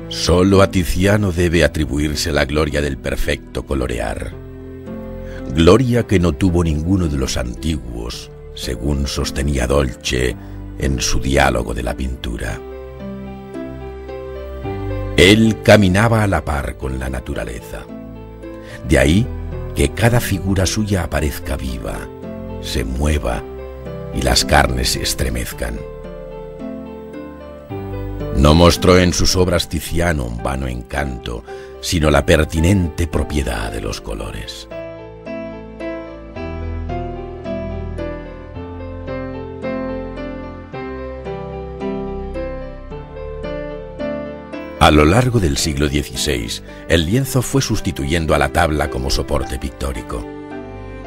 Solo a Tiziano debe atribuirse la gloria del perfecto colorear, gloria que no tuvo ninguno de los antiguos, según sostenía Dolce en su diálogo de la pintura. Él caminaba a la par con la naturaleza. De ahí que cada figura suya aparezca viva, se mueva y las carnes se estremezcan. No mostró en sus obras Tiziano un vano encanto, sino la pertinente propiedad de los colores. A lo largo del siglo XVI, el lienzo fue sustituyendo a la tabla como soporte pictórico.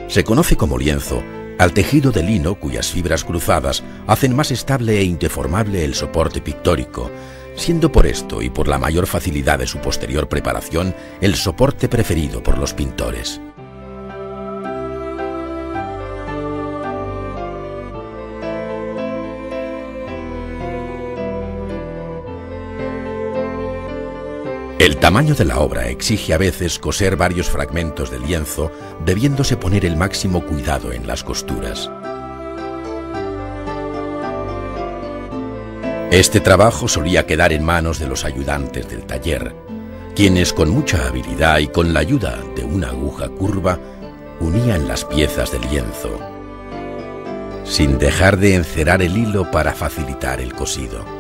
Se conoce como lienzo al tejido de lino cuyas fibras cruzadas hacen más estable e indeformable el soporte pictórico, siendo por esto y por la mayor facilidad de su posterior preparación el soporte preferido por los pintores. El tamaño de la obra exige a veces coser varios fragmentos de lienzo, debiéndose poner el máximo cuidado en las costuras. Este trabajo solía quedar en manos de los ayudantes del taller, quienes con mucha habilidad y con la ayuda de una aguja curva unían las piezas del lienzo, sin dejar de encerar el hilo para facilitar el cosido.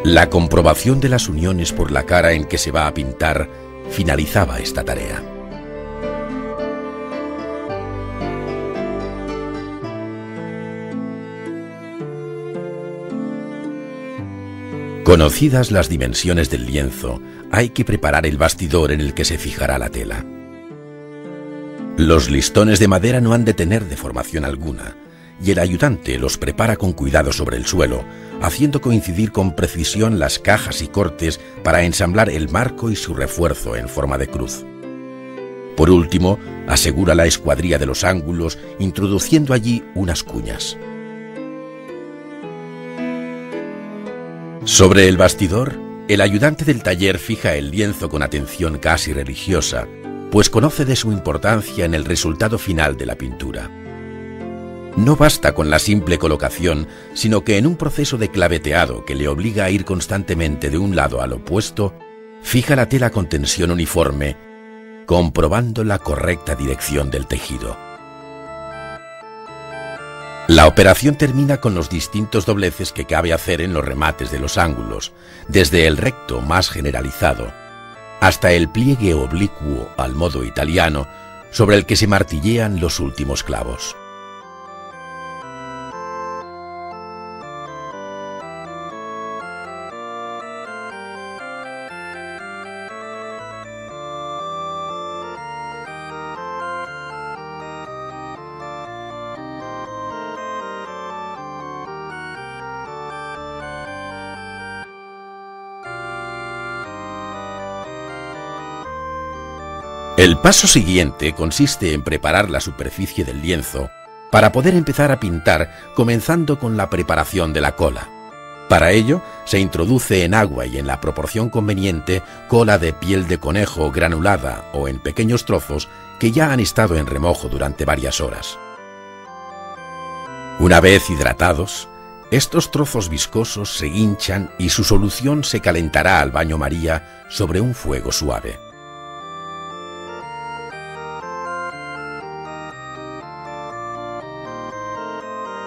La comprobación de las uniones por la cara en que se va a pintar finalizaba esta tarea. Conocidas las dimensiones del lienzo, hay que preparar el bastidor en el que se fijará la tela. Los listones de madera no han de tener deformación alguna, y el ayudante los prepara con cuidado sobre el suelo, haciendo coincidir con precisión las cajas y cortes para ensamblar el marco y su refuerzo en forma de cruz. Por último, asegura la escuadría de los ángulos, introduciendo allí unas cuñas. Sobre el bastidor, el ayudante del taller fija el lienzo con atención casi religiosa, pues conoce de su importancia en el resultado final de la pintura. No basta con la simple colocación, sino que en un proceso de claveteado que le obliga a ir constantemente de un lado al opuesto, fija la tela con tensión uniforme, comprobando la correcta dirección del tejido. La operación termina con los distintos dobleces que cabe hacer en los remates de los ángulos, desde el recto más generalizado, hasta el pliegue oblicuo al modo italiano, sobre el que se martillean los últimos clavos. El paso siguiente consiste en preparar la superficie del lienzo para poder empezar a pintar, comenzando con la preparación de la cola. Para ello, se introduce en agua y en la proporción conveniente cola de piel de conejo granulada o en pequeños trozos que ya han estado en remojo durante varias horas. Una vez hidratados, estos trozos viscosos se hinchan y su solución se calentará al baño María sobre un fuego suave.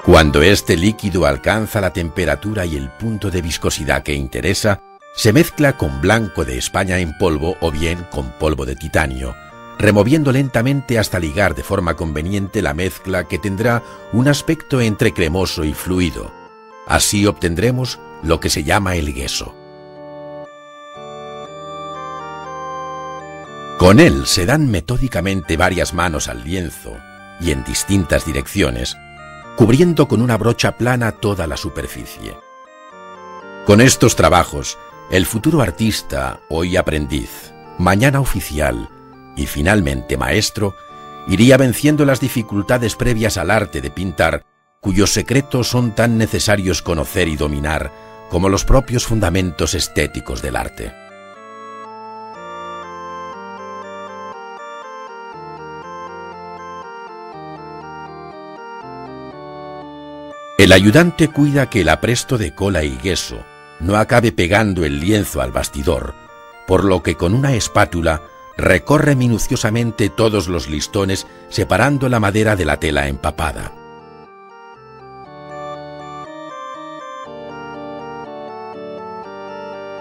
Cuando este líquido alcanza la temperatura y el punto de viscosidad que interesa, se mezcla con blanco de España en polvo o bien con polvo de titanio, removiendo lentamente hasta ligar de forma conveniente la mezcla que tendrá un aspecto entre cremoso y fluido. Así obtendremos lo que se llama el gueso. Con él se dan metódicamente varias manos al lienzo y en distintas direcciones, cubriendo con una brocha plana toda la superficie. Con estos trabajos, el futuro artista, hoy aprendiz, mañana oficial y finalmente maestro, iría venciendo las dificultades previas al arte de pintar, cuyos secretos son tan necesarios conocer y dominar como los propios fundamentos estéticos del arte. El ayudante cuida que el apresto de cola y gueso no acabe pegando el lienzo al bastidor, por lo que con una espátula recorre minuciosamente todos los listones separando la madera de la tela empapada.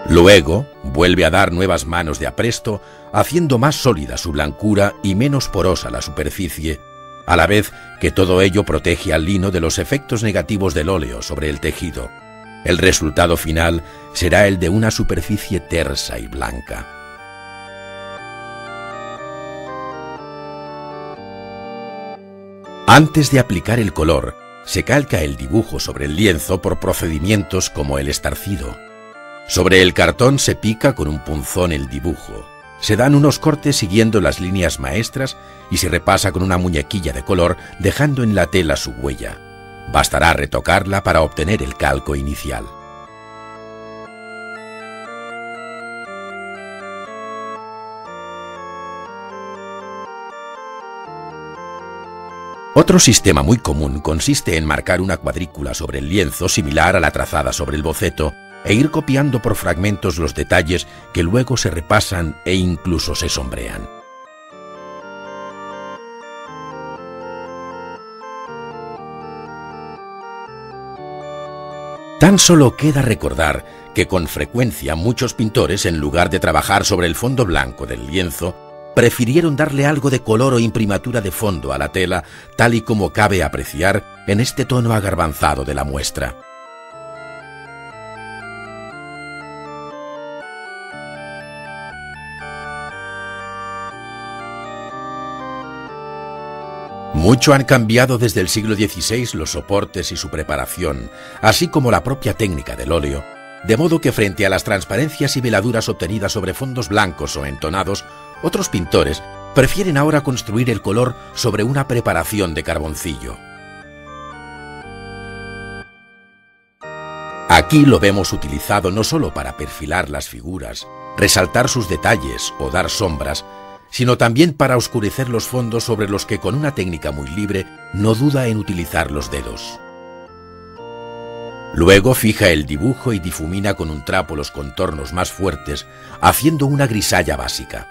Luego vuelve a dar nuevas manos de apresto, haciendo más sólida su blancura y menos porosa la superficie, a la vez que todo ello protege al lino de los efectos negativos del óleo sobre el tejido. El resultado final será el de una superficie tersa y blanca. Antes de aplicar el color, se calca el dibujo sobre el lienzo por procedimientos como el estarcido. Sobre el cartón se pica con un punzón el dibujo. Se dan unos cortes siguiendo las líneas maestras y se repasa con una muñequilla de color dejando en la tela su huella. Bastará retocarla para obtener el calco inicial. Otro sistema muy común consiste en marcar una cuadrícula sobre el lienzo similar a la trazada sobre el boceto e ir copiando por fragmentos los detalles que luego se repasan e incluso se sombrean. Tan solo queda recordar que con frecuencia muchos pintores, en lugar de trabajar sobre el fondo blanco del lienzo, prefirieron darle algo de color o imprimatura de fondo a la tela, tal y como cabe apreciar en este tono agarbanzado de la muestra. Mucho han cambiado desde el siglo XVI los soportes y su preparación, así como la propia técnica del óleo, de modo que frente a las transparencias y veladuras obtenidas sobre fondos blancos o entonados, otros pintores prefieren ahora construir el color sobre una preparación de carboncillo. Aquí lo vemos utilizado no solo para perfilar las figuras, resaltar sus detalles o dar sombras, sino también para oscurecer los fondos sobre los que con una técnica muy libre no duda en utilizar los dedos. Luego fija el dibujo y difumina con un trapo los contornos más fuertes, haciendo una grisalla básica.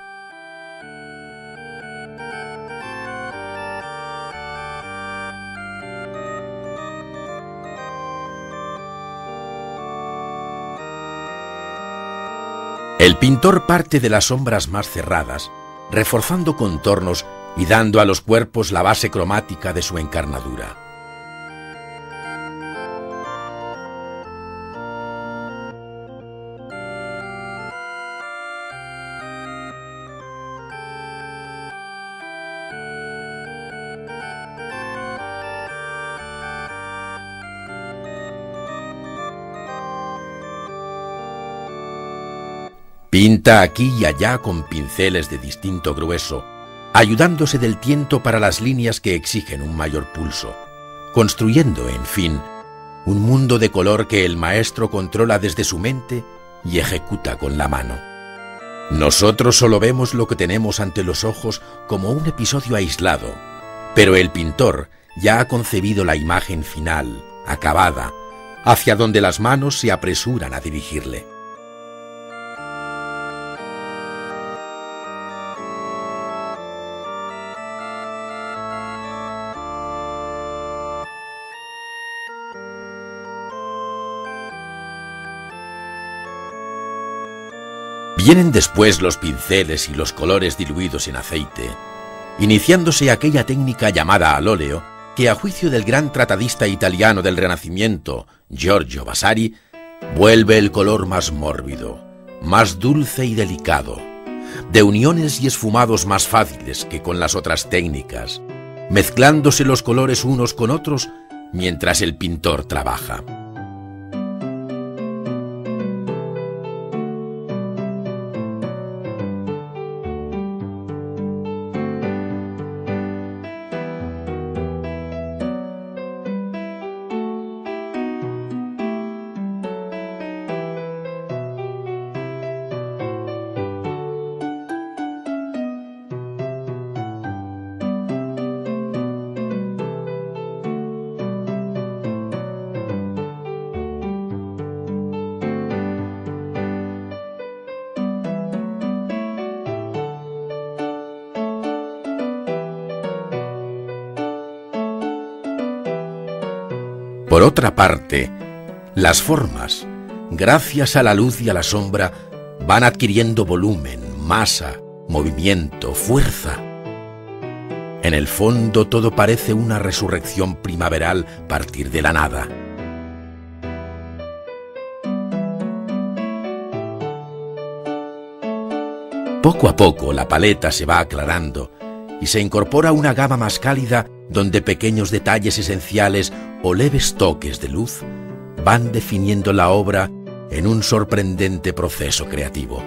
El pintor parte de las sombras más cerradas, reforzando contornos y dando a los cuerpos la base cromática de su encarnadura. Pinta aquí y allá con pinceles de distinto grueso, ayudándose del tiento para las líneas que exigen un mayor pulso, construyendo, en fin, un mundo de color que el maestro controla desde su mente y ejecuta con la mano. Nosotros solo vemos lo que tenemos ante los ojos como un episodio aislado, pero el pintor ya ha concebido la imagen final, acabada, hacia donde las manos se apresuran a dirigirle. Vienen después los pinceles y los colores diluidos en aceite, iniciándose aquella técnica llamada al óleo que, a juicio del gran tratadista italiano del Renacimiento, Giorgio Vasari, vuelve el color más mórbido, más dulce y delicado, de uniones y esfumados más fáciles que con las otras técnicas, mezclándose los colores unos con otros mientras el pintor trabaja. Por otra parte, las formas, gracias a la luz y a la sombra, van adquiriendo volumen, masa, movimiento, fuerza. En el fondo todo parece una resurrección primaveral partir de la nada. Poco a poco la paleta se va aclarando y se incorpora una gama más cálida donde pequeños detalles esenciales o leves toques de luz van definiendo la obra en un sorprendente proceso creativo.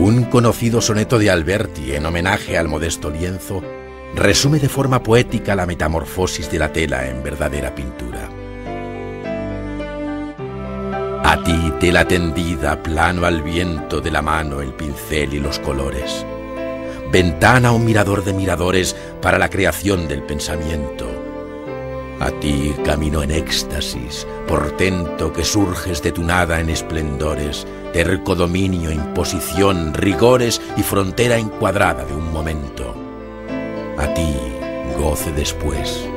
Un conocido soneto de Alberti en homenaje al modesto lienzo resume de forma poética la metamorfosis de la tela en verdadera pintura. A ti, tela tendida, plano al viento de la mano, el pincel y los colores. Ventana o mirador de miradores para la creación del pensamiento. A ti, camino en éxtasis, portento que surges de tu nada en esplendores, terco dominio, imposición, rigores y frontera encuadrada de un momento. A ti, goce después.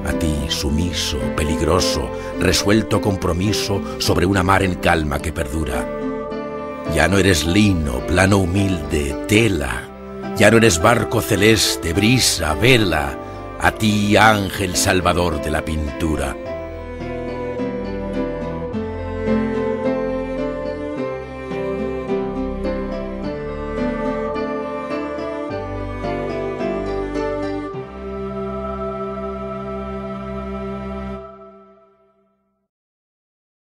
A ti, sumiso, peligroso, resuelto compromiso sobre una mar en calma que perdura. Ya no eres lino, plano humilde, tela. Ya no eres barco celeste, brisa, vela. A ti, ángel salvador de la pintura.